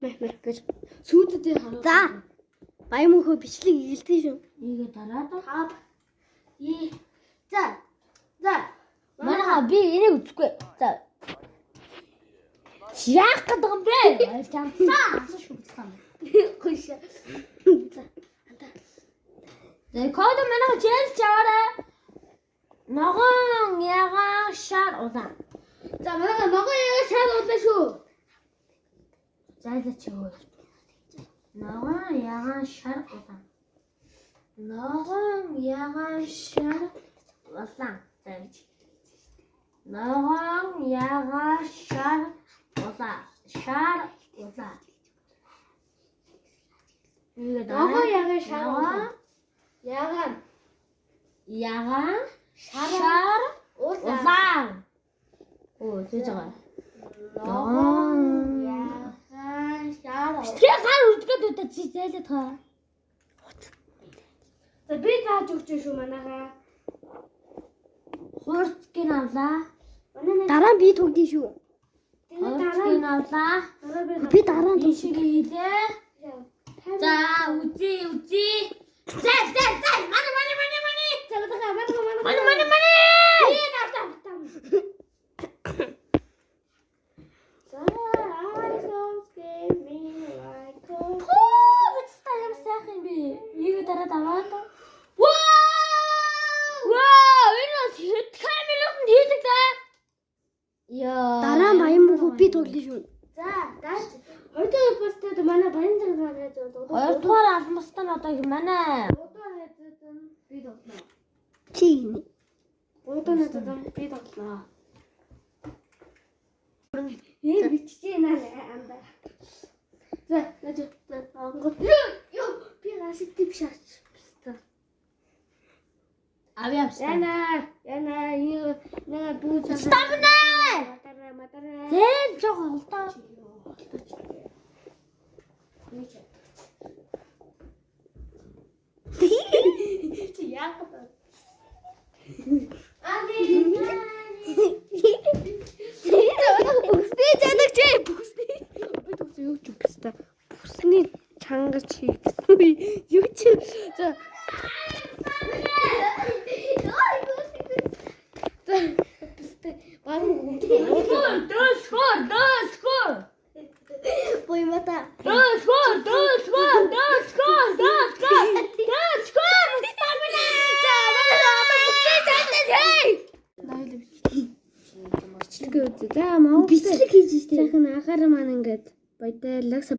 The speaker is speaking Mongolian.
гэж сүйдэдээ хараа. За. Баян мөнхөө бичлэг игэлдэг шүү. Ийгээ дараад. Хаад. За. За. Манайха би энийг үзэхгүй. За. Яах гэдэг юм бэ? Чамсаа асууж шүмцсэн. Хөөш. За. За код манайха челж аваарай. Ногоон ягаан шар удаан. За манайха ногоон ягаан шар удаан шүү. Зайлаач юу. Ногоон ягаан шар удаан. Ногоон ягаан шар удаан. Зайлаач. Ногоон ягаан шар удаан. Шар удаан. Ногоон ягаан шар удаан. Ягаан. Ягаан шар удаан. Оо зээжгаа. Ногоон ягаан шар. Тэр гар үлдгээд удаа зайлаад таа. За би зааж өгч шүү манайхаа. Хуурцгийн авлаа. Дараа би түгдээ шүү. Хуурцгийн авлаа. Би дараа нь Ийшээ хийлээ. За үзий. Зай. Мани. Дараад аваад. Вау! Энэ хэдхэн минутанд хийдэг даа? Яа. Дараа нь баян мөнхөө би түгдээ шүү. За, даач. Хоёрдугаар постод манай баян цагаар яаж болов? Хоёрдугаар алмастаа нь одоо манай. Гурдугаар хэзээ би тоглоо. Чи. Гурдугаар хэзээ би тоглоо. Биччихээ наа анда. За, онгод. Ёо, би гасыг биш аач. Авьяа. Яна, нэг бүү цаа. Stop нэ. Матара. Зэн жоо холдоо. Чи яах вэ? Бүсний жанаг чи бүсний. Би түгс юу ч үгстэй. Бүсний чангар чи гэсэн. Юу чи. За. Дөөсгөр. Боёмата. Дөөсгөр. За маа бичлэг хийж штэ. Захын анхаараа маань ингээд баядаа лагс